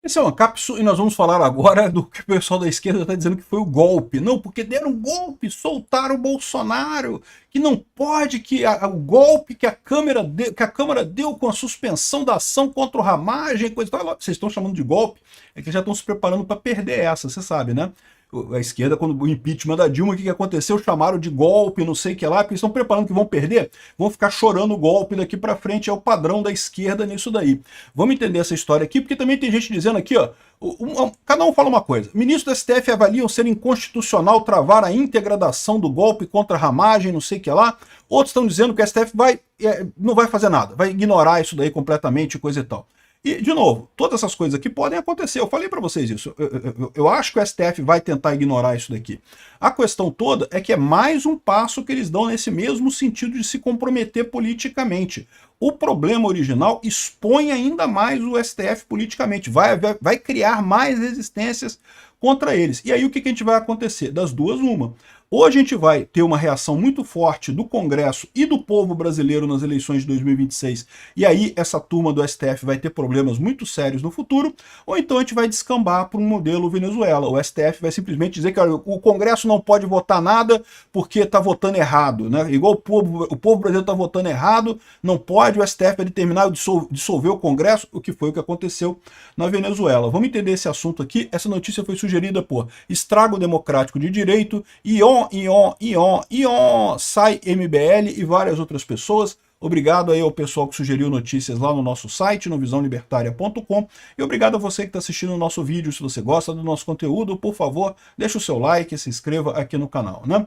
Esse é o Ancapsu e nós vamos falar agora do que o pessoal da esquerda está dizendo que foi o golpe. Não, porque deram um golpe, soltaram o Bolsonaro, que não pode, o golpe que a Câmara deu com a suspensão da ação contra o Ramagem, coisa e tal. Vocês estão chamando de golpe, é que já estão se preparando para perder essa, você sabe, né? A esquerda, quando o impeachment da Dilma, o que aconteceu? Chamaram de golpe, não sei o que lá, porque estão preparando que vão perder, vão ficar chorando o golpe daqui para frente, é o padrão da esquerda nisso daí. Vamos entender essa história aqui, porque também tem gente dizendo aqui, ó, cada um fala uma coisa. Ministro do STF avaliam ser inconstitucional travar a íntegra da ação do golpe contra a Ramagem, não sei o que lá. Outros estão dizendo que o STF não vai fazer nada, vai ignorar isso daí completamente, coisa e tal. E, de novo, todas essas coisas aqui podem acontecer. Eu falei para vocês isso. Eu acho que o STF vai tentar ignorar isso daqui. A questão toda é que é mais um passo que eles dão nesse mesmo sentido de se comprometer politicamente. O problema original expõe ainda mais o STF politicamente. Vai criar mais resistências contra eles. E aí o que a gente vai acontecer? Das duas, uma. Ou a gente vai ter uma reação muito forte do Congresso e do povo brasileiro nas eleições de 2026, e aí essa turma do STF vai ter problemas muito sérios no futuro, ou então a gente vai descambar para um modelo Venezuela. O STF vai simplesmente dizer que olha, o Congresso não pode votar nada porque está votando errado, né? Igual o povo brasileiro está votando errado, não pode, o STF vai determinar dissolver o Congresso, o que foi o que aconteceu na Venezuela. Vamos entender esse assunto aqui. Essa notícia foi sugerida por Estrago Democrático de Direito, Sai MBL e várias outras pessoas. Obrigado aí ao pessoal que sugeriu notícias lá no nosso site, no visãolibertaria.com, e obrigado a você que está assistindo o nosso vídeo. Se você gosta do nosso conteúdo, por favor, deixa o seu like e se inscreva aqui no canal, né?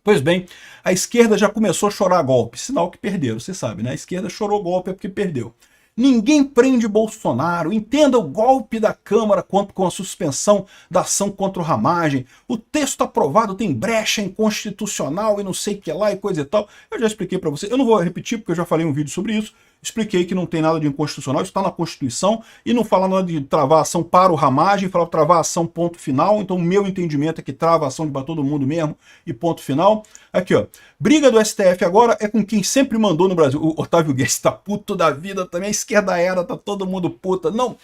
Pois bem, a esquerda já começou a chorar golpe, sinal que perderam, você sabe, né? A esquerda chorou golpe é porque perdeu. Ninguém prende Bolsonaro. Entenda o golpe da Câmara com a suspensão da ação contra o Ramagem. O texto aprovado tem brecha inconstitucional e não sei o que lá e coisa e tal. Eu já expliquei para você. Eu não vou repetir porque eu já falei um vídeo sobre isso. Expliquei que não tem nada de inconstitucional, isso está na Constituição, e não fala nada de travar a ação para o Ramagem, fala travar a ação ponto final. Então o meu entendimento é que trava a ação de todo mundo mesmo e ponto final. Aqui, ó, briga do STF agora é com quem sempre mandou no Brasil. O Otávio Guedes tá puto da vida também, a esquerda era, tá todo mundo puta. Não,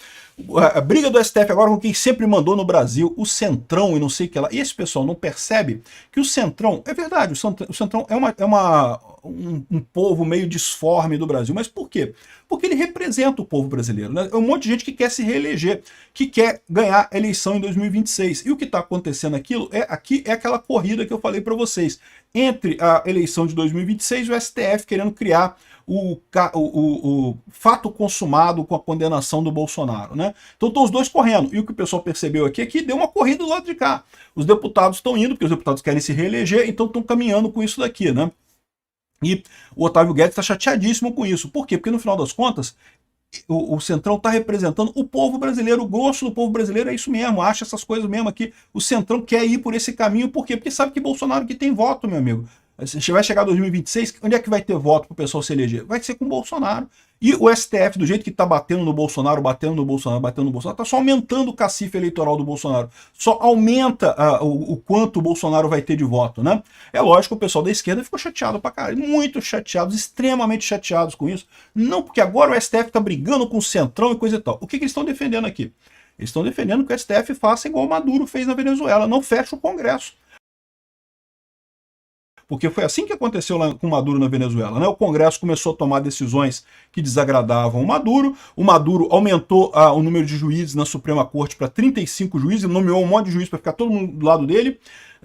a briga do STF agora é com quem sempre mandou no Brasil, o Centrão e não sei o que lá. E esse pessoal não percebe que o Centrão, é verdade, o Centrão um povo meio disforme do Brasil. Mas por quê? Porque ele representa o povo brasileiro, né? É um monte de gente que quer se reeleger, que quer ganhar a eleição em 2026. E o que está acontecendo aqui é aquela corrida que eu falei para vocês. Entre a eleição de 2026 e o STF querendo criar o fato consumado com a condenação do Bolsonaro, né? Então estão os dois correndo. E o que o pessoal percebeu aqui é que deu uma corrida do lado de cá. Os deputados estão indo, porque os deputados querem se reeleger, então estão caminhando com isso daqui, né? E o Otávio Guedes está chateadíssimo com isso. Por quê? Porque no final das contas, o Centrão está representando o povo brasileiro, o gosto do povo brasileiro é isso mesmo, acha essas coisas mesmo aqui. O Centrão quer ir por esse caminho, por quê? Porque sabe que Bolsonaro que tem voto, meu amigo. Você vai chegar em 2026, onde é que vai ter voto para o pessoal se eleger? Vai ser com o Bolsonaro. E o STF, do jeito que está batendo no Bolsonaro, está só aumentando o cacife eleitoral do Bolsonaro. Só aumenta o quanto o Bolsonaro vai ter de voto, né? É lógico que o pessoal da esquerda ficou chateado pra caralho, muito chateados, extremamente chateados com isso. Não, porque agora o STF está brigando com o Centrão e coisa e tal. O que eles estão defendendo aqui? Eles estão defendendo que o STF faça igual o Maduro fez na Venezuela, não feche o Congresso. Porque foi assim que aconteceu lá com o Maduro na Venezuela, né? O Congresso começou a tomar decisões que desagradavam o Maduro aumentou o número de juízes na Suprema Corte para 35 juízes, nomeou um monte de juiz para ficar todo mundo do lado dele.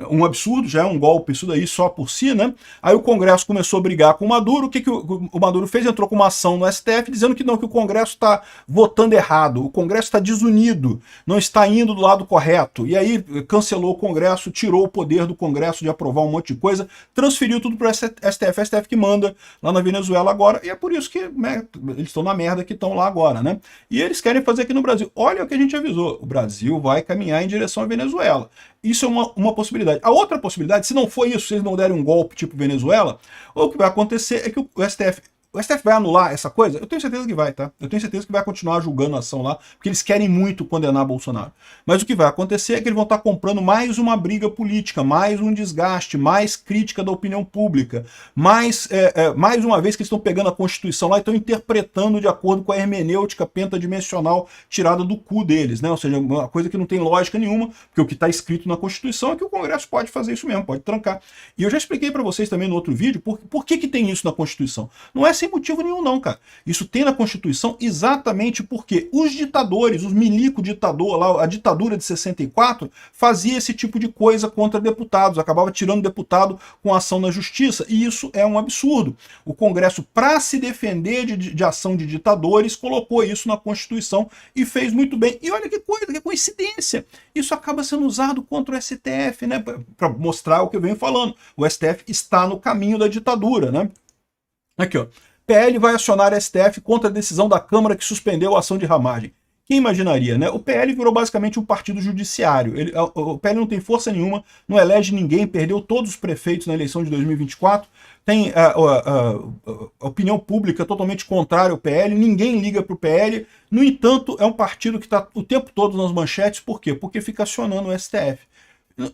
Um absurdo, já é um golpe isso daí só por si, né? Aí o Congresso começou a brigar com o Maduro. O que o Maduro fez? Entrou com uma ação no STF dizendo que não, que o Congresso está votando errado, o Congresso está desunido, não está indo do lado correto. E aí cancelou o Congresso, tirou o poder do Congresso de aprovar um monte de coisa, transferiu tudo para o STF, STF que manda lá na Venezuela agora, e é por isso que eles estão na merda que estão lá agora, né? E eles querem fazer aqui no Brasil. Olha o que a gente avisou, o Brasil vai caminhar em direção à Venezuela. Isso é uma possibilidade. A outra possibilidade, se não for isso, se eles não derem um golpe tipo Venezuela, o que vai acontecer é que o STF O STF vai anular essa coisa? Eu tenho certeza que vai, tá? Eu tenho certeza que vai continuar julgando a ação lá, porque eles querem muito condenar Bolsonaro. Mas o que vai acontecer é que eles vão estar comprando mais uma briga política, mais um desgaste, mais crítica da opinião pública, mais uma vez que eles estão pegando a Constituição lá e estão interpretando de acordo com a hermenêutica pentadimensional tirada do cu deles, né? Ou seja, uma coisa que não tem lógica nenhuma, porque o que está escrito na Constituição é que o Congresso pode fazer isso mesmo, pode trancar. E eu já expliquei para vocês também no outro vídeo por que tem isso na Constituição. Não é sem motivo nenhum não, cara. Isso tem na Constituição exatamente porque os ditadores, os milico-ditador lá, a ditadura de 64, fazia esse tipo de coisa contra deputados, acabava tirando deputado com ação na justiça, e isso é um absurdo. O Congresso, para se defender de ação de ditadores, colocou isso na Constituição e fez muito bem. E olha que coisa, que coincidência. Isso acaba sendo usado contra o STF, né, para mostrar o que eu venho falando. O STF está no caminho da ditadura, né? Aqui, ó. PL vai acionar STF contra a decisão da Câmara que suspendeu a ação de ramagem. Quem imaginaria, né? O PL virou basicamente um partido judiciário. O PL não tem força nenhuma, não elege ninguém, perdeu todos os prefeitos na eleição de 2024, tem a opinião pública totalmente contrária ao PL, ninguém liga para o PL. No entanto, é um partido que está o tempo todo nas manchetes. Por quê? Porque fica acionando o STF.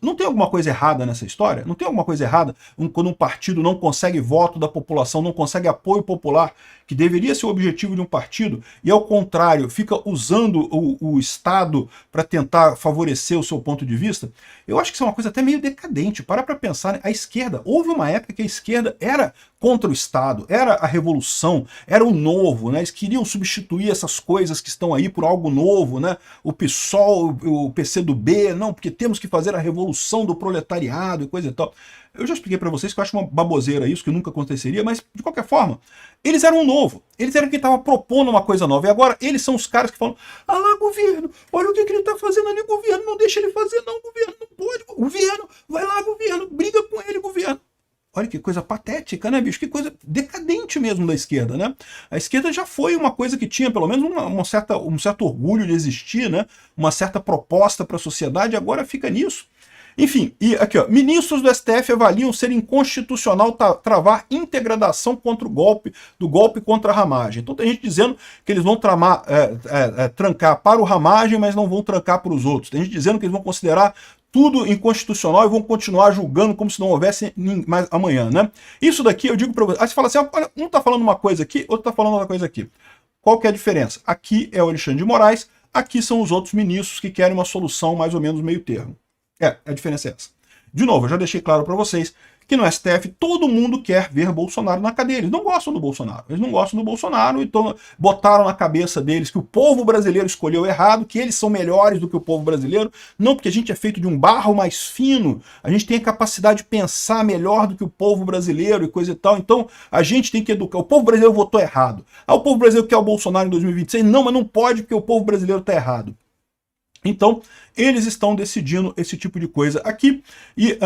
Não tem alguma coisa errada nessa história? Não tem alguma coisa errada quando um partido não consegue voto da população, não consegue apoio popular, que deveria ser o objetivo de um partido, e ao contrário, fica usando o Estado para tentar favorecer o seu ponto de vista? Eu acho que isso é uma coisa até meio decadente. Para pensar, né? A esquerda, houve uma época que a esquerda era contra o Estado, era a revolução, era o novo, né? Eles queriam substituir essas coisas que estão aí por algo novo, né? O PSOL, o PCdoB, não, porque temos que fazer a revolução do proletariado e coisa e tal. Eu já expliquei para vocês que eu acho uma baboseira isso, que nunca aconteceria, mas de qualquer forma, eles eram o novo, eles eram quem estava propondo uma coisa nova, e agora eles são os caras que falam: ah lá, governo, olha o que ele está fazendo ali, governo, não deixa ele fazer não, governo, não pode, governo, vai lá, governo, briga com ele, governo. Olha que coisa patética, né, bicho? Que coisa decadente mesmo da esquerda, né? A esquerda já foi uma coisa que tinha pelo menos um certo orgulho de existir, né? Uma certa proposta para a sociedade, agora fica nisso. Enfim, e aqui, ó, ministros do STF avaliam ser inconstitucional travar íntegra da ação contra o golpe, do golpe contra a ramagem. Então tem gente dizendo que eles vão trancar para o ramagem, mas não vão trancar para os outros. Tem gente dizendo que eles vão considerar tudo inconstitucional e vão continuar julgando como se não houvesse mais amanhã, né? Isso daqui eu digo para você. Aí você fala assim: olha, um tá falando uma coisa aqui, outro tá falando outra coisa aqui. Qual que é a diferença? Aqui é o Alexandre de Moraes, aqui são os outros ministros que querem uma solução mais ou menos meio termo. A diferença é essa. De novo, eu já deixei claro para vocês que no STF todo mundo quer ver Bolsonaro na cadeia. Eles não gostam do Bolsonaro. Eles não gostam do Bolsonaro, então botaram na cabeça deles que o povo brasileiro escolheu errado, que eles são melhores do que o povo brasileiro. Não, porque a gente é feito de um barro mais fino, a gente tem a capacidade de pensar melhor do que o povo brasileiro e coisa e tal. Então a gente tem que educar. O povo brasileiro votou errado. O povo brasileiro quer o Bolsonaro em 2026? Não, mas não pode porque o povo brasileiro está errado. Então, eles estão decidindo esse tipo de coisa aqui. E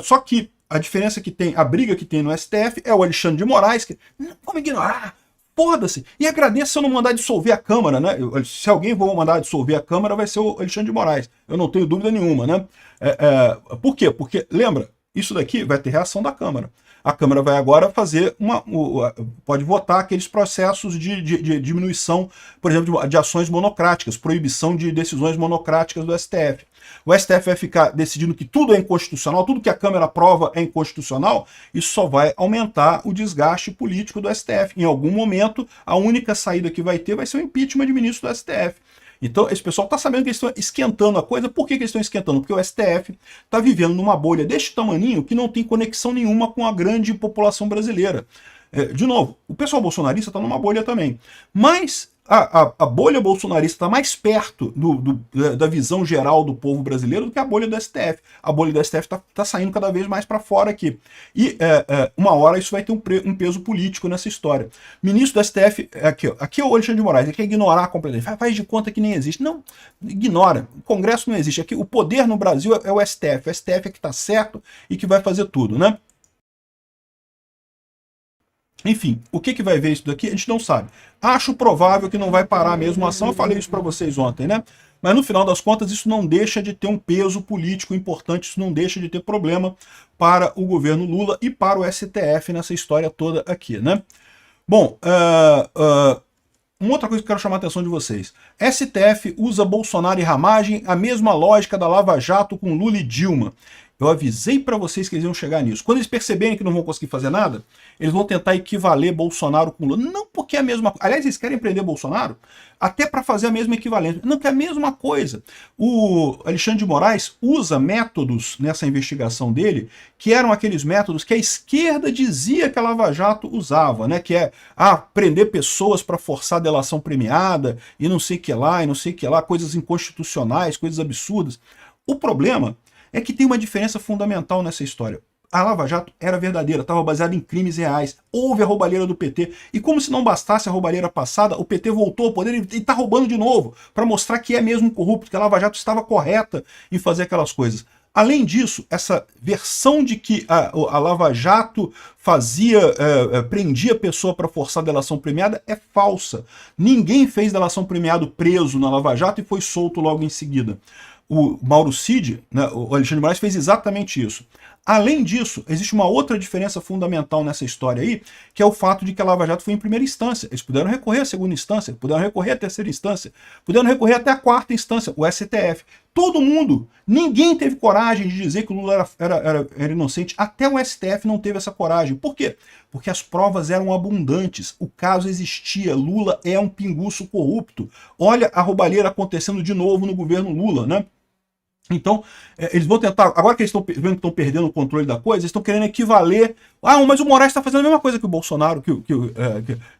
só que a diferença que tem, a briga que tem no STF é o Alexandre de Moraes, que vamos ignorar, foda-se. E agradeço se eu não mandar dissolver a Câmara, né? Se alguém for mandar dissolver a Câmara, vai ser o Alexandre de Moraes. Eu não tenho dúvida nenhuma, né? Por quê? Porque, lembra, isso daqui vai ter reação da Câmara. A Câmara vai agora fazer pode votar aqueles processos de diminuição, por exemplo, de ações monocráticas, proibição de decisões monocráticas do STF. O STF vai ficar decidindo que tudo é inconstitucional, tudo que a Câmara aprova é inconstitucional. Isso só vai aumentar o desgaste político do STF. Em algum momento, a única saída que vai ter vai ser o impeachment de ministro do STF. Então, esse pessoal está sabendo que eles estão esquentando a coisa. Por que eles estão esquentando? Porque o STF está vivendo numa bolha deste tamaninho que não tem conexão nenhuma com a grande população brasileira. De novo, o pessoal bolsonarista está numa bolha também. Mas a bolha bolsonarista está mais perto da visão geral do povo brasileiro do que a bolha do STF. A bolha do STF está saindo cada vez mais para fora aqui. E uma hora isso vai ter um peso político nessa história. Ministro do STF, aqui é o Alexandre de Moraes, ele quer ignorar completamente. Faz de conta que nem existe. Não, ignora. O Congresso não existe. Aqui, o poder no Brasil é o STF. O STF é que está certo e que vai fazer tudo, né? Enfim, o que vai ver isso daqui, a gente não sabe. Acho provável que não vai parar mesmo a ação, eu falei isso para vocês ontem, né? Mas no final das contas isso não deixa de ter um peso político importante, isso não deixa de ter problema para o governo Lula e para o STF nessa história toda aqui, né? Bom, uma outra coisa que eu quero chamar a atenção de vocês. STF usa Bolsonaro e ramagem, a mesma lógica da Lava Jato com Lula e Dilma. Eu avisei para vocês que eles iam chegar nisso. Quando eles perceberem que não vão conseguir fazer nada, eles vão tentar equivaler Bolsonaro com Lula. Não porque é a mesma coisa. Aliás, eles querem prender Bolsonaro até para fazer a mesma equivalência. Não, que é a mesma coisa. O Alexandre de Moraes usa métodos nessa investigação dele que eram aqueles métodos que a esquerda dizia que a Lava Jato usava, né? Que é prender pessoas para forçar delação premiada e não sei o que lá, e não sei o que lá, coisas inconstitucionais, coisas absurdas. O problema é que tem uma diferença fundamental nessa história. A Lava Jato era verdadeira, estava baseada em crimes reais. Houve a roubalheira do PT. E como se não bastasse a roubalheira passada, o PT voltou ao poder e está roubando de novo, para mostrar que é mesmo corrupto, que a Lava Jato estava correta em fazer aquelas coisas. Além disso, essa versão de que a Lava Jato prendia a pessoa para forçar delação premiada é falsa. Ninguém fez delação premiado preso na Lava Jato e foi solto logo em seguida. O Mauro Cid, né, o Alexandre de Moraes, fez exatamente isso. Além disso, existe uma outra diferença fundamental nessa história aí, que é o fato de que a Lava Jato foi em primeira instância. Eles puderam recorrer à segunda instância, puderam recorrer à terceira instância, puderam recorrer até a quarta instância, o STF. Todo mundo, ninguém teve coragem de dizer que o Lula era inocente, até o STF não teve essa coragem. Por quê? Porque as provas eram abundantes, o caso existia, Lula é um pinguço corrupto. Olha a roubalheira acontecendo de novo no governo Lula, né? Então, eles vão tentar, agora que eles estão vendo que estão perdendo o controle da coisa, eles estão querendo equivaler. Mas o Moraes está fazendo a mesma coisa que o Bolsonaro,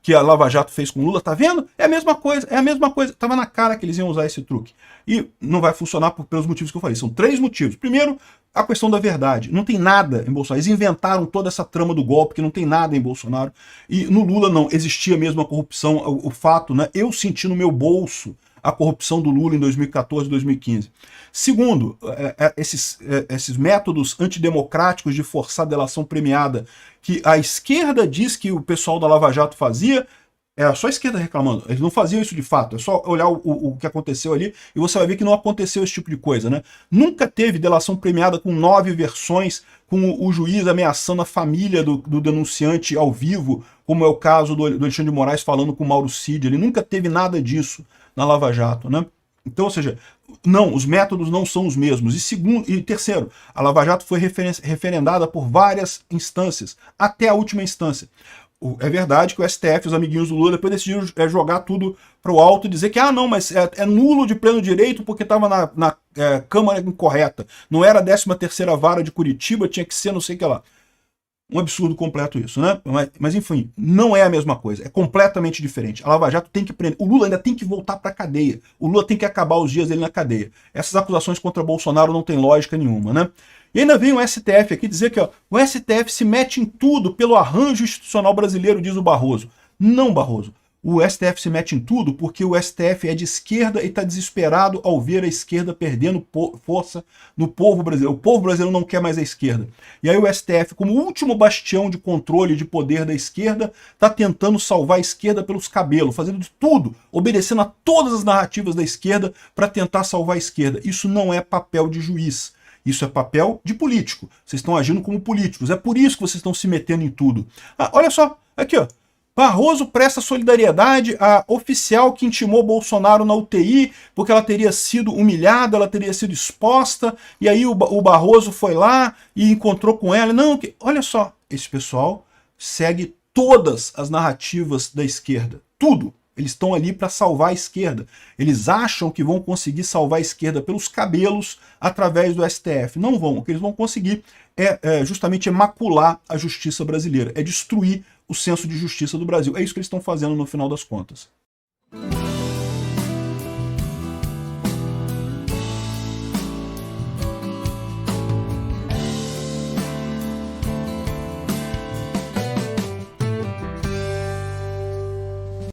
que a Lava Jato fez com o Lula, tá vendo? É a mesma coisa, é a mesma coisa. Estava na cara que eles iam usar esse truque. E não vai funcionar pelos motivos que eu falei. São 3 motivos. Primeiro, a questão da verdade. Não tem nada em Bolsonaro. Eles inventaram toda essa trama do golpe, que não tem nada em Bolsonaro. E no Lula não, existia mesmo a corrupção, o fato, né? Eu senti no meu bolso a corrupção do Lula em 2014 e 2015. Segundo, esses métodos antidemocráticos de forçar delação premiada que a esquerda diz que o pessoal da Lava Jato fazia, era só a esquerda reclamando. Eles não faziam isso de fato. É só olhar o que aconteceu ali e você vai ver que não aconteceu esse tipo de coisa, né? Nunca teve delação premiada com 9 versões, com o juiz ameaçando a família do denunciante ao vivo, como é o caso do Alexandre de Moraes falando com o Mauro Cid. Ele nunca teve nada disso na Lava Jato, né? Então, ou seja, não, os métodos não são os mesmos. E terceiro, a Lava Jato foi referendada por várias instâncias, até a última instância. É verdade que o STF, os amiguinhos do Lula, depois decidiram jogar tudo para o alto e dizer que, não, mas é nulo de pleno direito porque estava na Câmara incorreta. Não era a 13ª Vara de Curitiba, tinha que ser não sei o que lá. Um absurdo completo isso, né? Mas enfim, não é a mesma coisa, é completamente diferente. A Lava Jato tem que prender, o Lula ainda tem que voltar para a cadeia, o Lula tem que acabar os dias dele na cadeia. Essas acusações contra Bolsonaro não tem lógica nenhuma, né? E ainda vem o STF aqui dizer que o STF se mete em tudo pelo arranjo institucional brasileiro, diz o Barroso. Não, Barroso. O STF se mete em tudo porque o STF é de esquerda e está desesperado ao ver a esquerda perdendo força no povo brasileiro. O povo brasileiro não quer mais a esquerda. E aí o STF, como último bastião de controle e de poder da esquerda, está tentando salvar a esquerda pelos cabelos, fazendo de tudo, obedecendo a todas as narrativas da esquerda para tentar salvar a esquerda. Isso não é papel de juiz. Isso é papel de político. Vocês estão agindo como políticos. É por isso que vocês estão se metendo em tudo. Olha só, aqui ó. Barroso presta solidariedade à oficial que intimou Bolsonaro na UTI, porque ela teria sido humilhada, ela teria sido exposta, e aí o Barroso foi lá e encontrou com ela. Não, olha só, esse pessoal segue todas as narrativas da esquerda, tudo. Eles estão ali para salvar a esquerda. Eles acham que vão conseguir salvar a esquerda pelos cabelos através do STF. Não vão. O que eles vão conseguir é justamente macular a justiça brasileira, é destruir o senso de justiça do Brasil. É isso que eles estão fazendo no final das contas.